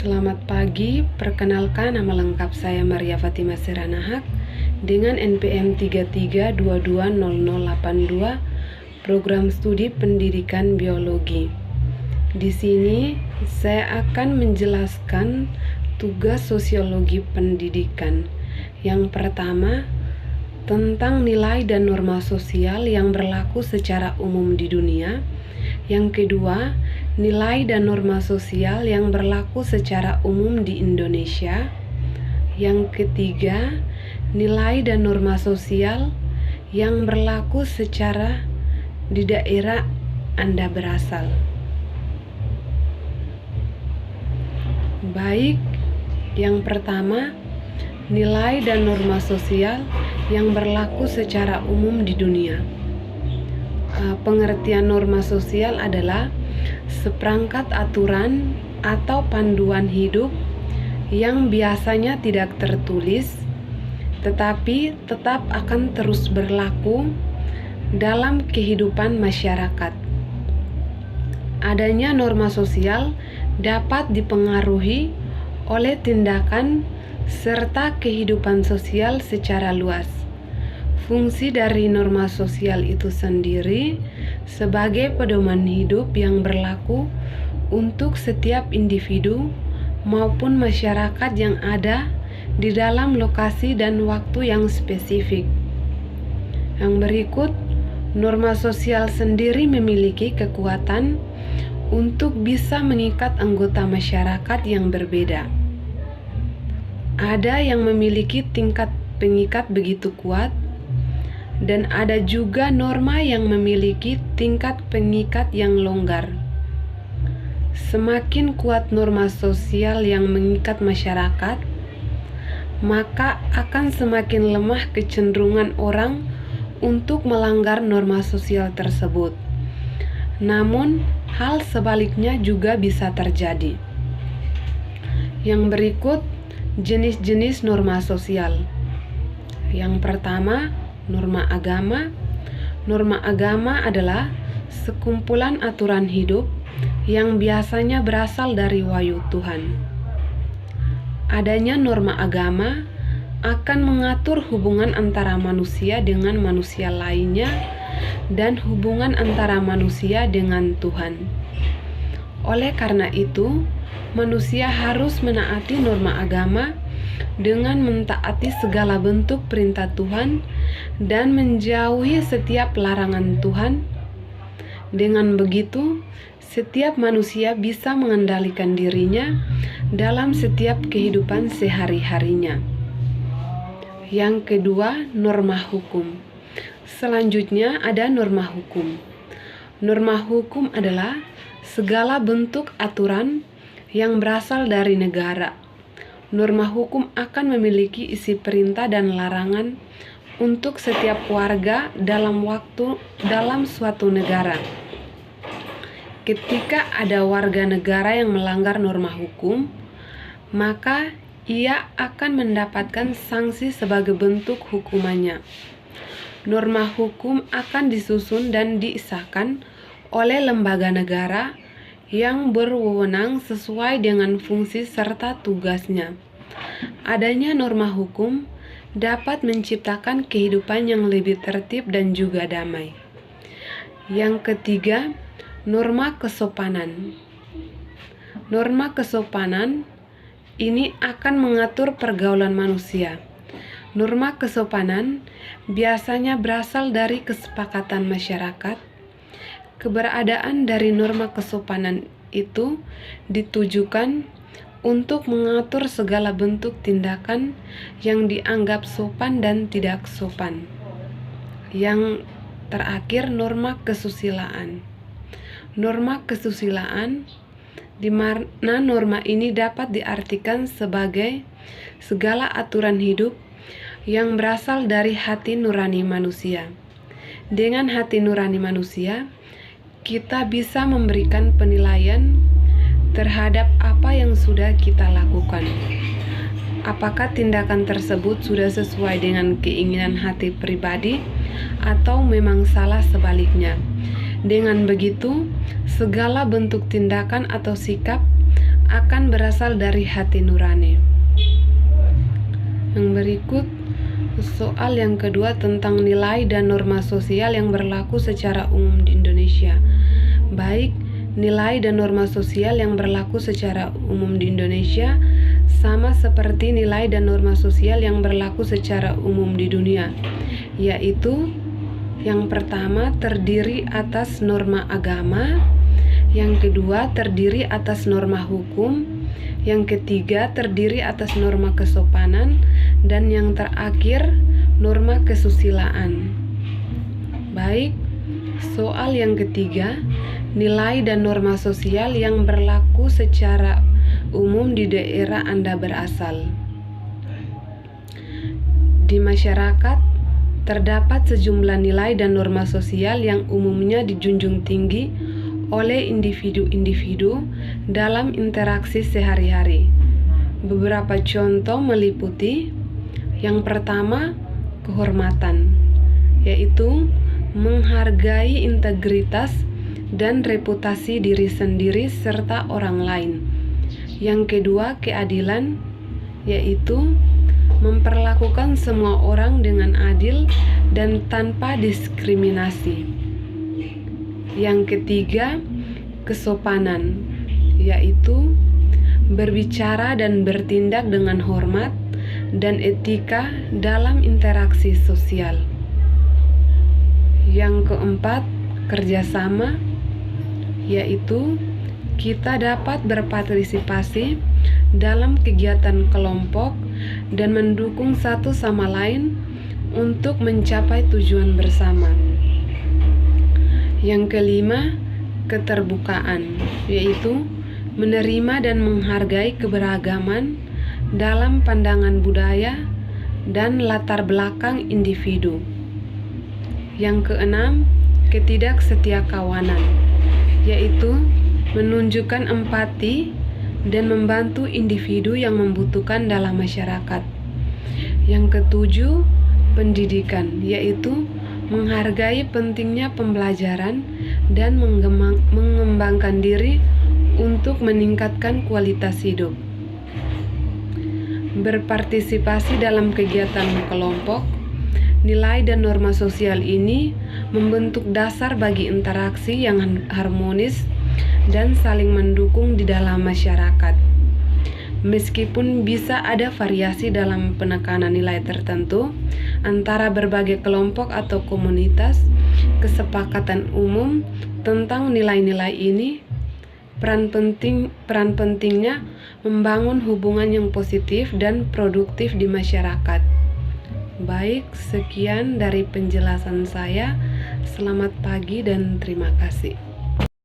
Selamat pagi, perkenalkan nama lengkap saya Maria Fatima Seranahak dengan NPM 33220082, Program Studi Pendidikan Biologi. Di sini saya akan menjelaskan tugas sosiologi pendidikan. Yang pertama, tentang nilai dan norma sosial yang berlaku secara umum di dunia. Yang kedua, nilai dan norma sosial yang berlaku secara umum di Indonesia. Yang ketiga, nilai dan norma sosial yang berlaku secara di daerah Anda berasal. Baik, yang pertama, nilai dan norma sosial yang berlaku secara umum di dunia. Pengertian norma sosial adalah seperangkat aturan atau panduan hidup yang biasanya tidak tertulis, tetapi tetap akan terus berlaku dalam kehidupan masyarakat. Adanya norma sosial dapat dipengaruhi oleh tindakan serta kehidupan sosial secara luas. Fungsi dari norma sosial itu sendiri sebagai pedoman hidup yang berlaku untuk setiap individu maupun masyarakat yang ada di dalam lokasi dan waktu yang spesifik. Yang berikut, norma sosial sendiri memiliki kekuatan untuk bisa mengikat anggota masyarakat yang berbeda. Ada yang memiliki tingkat pengikat begitu kuat, dan ada juga norma yang memiliki tingkat pengikat yang longgar. Semakin kuat norma sosial yang mengikat masyarakat, maka akan semakin lemah kecenderungan orang untuk melanggar norma sosial tersebut. Namun, hal sebaliknya juga bisa terjadi. Yang berikut, jenis-jenis norma sosial. Yang pertama, norma agama. Norma agama adalah sekumpulan aturan hidup yang biasanya berasal dari wahyu Tuhan. Adanya norma agama akan mengatur hubungan antara manusia dengan manusia lainnya dan hubungan antara manusia dengan Tuhan. Oleh karena itu, manusia harus menaati norma agama dengan mentaati segala bentuk perintah Tuhan dan menjauhi setiap larangan Tuhan. Dengan begitu, setiap manusia bisa mengendalikan dirinya dalam setiap kehidupan sehari-harinya. Yang kedua, norma hukum. Selanjutnya ada norma hukum. Norma hukum adalah segala bentuk aturan yang berasal dari negara. Norma hukum akan memiliki isi perintah dan larangan untuk setiap warga dalam suatu negara. Ketika ada warga negara yang melanggar norma hukum, maka ia akan mendapatkan sanksi sebagai bentuk hukumannya. Norma hukum akan disusun dan disahkan oleh lembaga negara yang berwenang sesuai dengan fungsi serta tugasnya. Adanya norma hukum dapat menciptakan kehidupan yang lebih tertib dan juga damai. Yang ketiga, norma kesopanan. Norma kesopanan ini akan mengatur pergaulan manusia. Norma kesopanan biasanya berasal dari kesepakatan masyarakat. Keberadaan dari norma kesopanan itu ditujukan untuk mengatur segala bentuk tindakan yang dianggap sopan dan tidak sopan. Yang terakhir, norma kesusilaan. Norma kesusilaan, di mana norma ini dapat diartikan sebagai segala aturan hidup yang berasal dari hati nurani manusia. Dengan hati nurani manusia, kita bisa memberikan penilaian terhadap apa yang sudah kita lakukan. Apakah tindakan tersebut sudah sesuai dengan keinginan hati pribadi atau memang salah sebaliknya. Dengan begitu, segala bentuk tindakan atau sikap akan berasal dari hati nurani. Yang berikut soal yang kedua tentang nilai dan norma sosial yang berlaku secara umum di Indonesia. Baik, nilai dan norma sosial yang berlaku secara umum di Indonesia sama seperti nilai dan norma sosial yang berlaku secara umum di dunia, yaitu yang pertama terdiri atas norma agama, yang kedua terdiri atas norma hukum, yang ketiga terdiri atas norma kesopanan, dan yang terakhir norma kesusilaan. Baik, soal yang ketiga, nilai dan norma sosial yang berlaku secara umum di daerah Anda berasal. Di masyarakat, terdapat sejumlah nilai dan norma sosial yang umumnya dijunjung tinggi oleh individu-individu dalam interaksi sehari-hari. Beberapa contoh meliputi: yang pertama, kehormatan, yaitu menghargai integritas dan reputasi diri sendiri serta orang lain. Yang kedua, keadilan, yaitu memperlakukan semua orang dengan adil dan tanpa diskriminasi. Yang ketiga, kesopanan, yaitu berbicara dan bertindak dengan hormat dan etika dalam interaksi sosial. Yang keempat, kerjasama, yaitu kita dapat berpartisipasi dalam kegiatan kelompok dan mendukung satu sama lain untuk mencapai tujuan bersama. Yang kelima, keterbukaan, yaitu menerima dan menghargai keberagaman dalam pandangan budaya dan latar belakang individu. Yang keenam, ketidaksetiakawanan, yaitu menunjukkan empati dan membantu individu yang membutuhkan dalam masyarakat. Yang ketujuh, pendidikan, yaitu menghargai pentingnya pembelajaran dan mengembangkan diri untuk meningkatkan kualitas hidup. Berpartisipasi dalam kegiatan kelompok, nilai dan norma sosial ini membentuk dasar bagi interaksi yang harmonis dan saling mendukung di dalam masyarakat. Meskipun bisa ada variasi dalam penekanan nilai tertentu antara berbagai kelompok atau komunitas, kesepakatan umum tentang nilai-nilai ini peran pentingnya membangun hubungan yang positif dan produktif di masyarakat. Baik, sekian dari penjelasan saya. Selamat pagi dan terima kasih.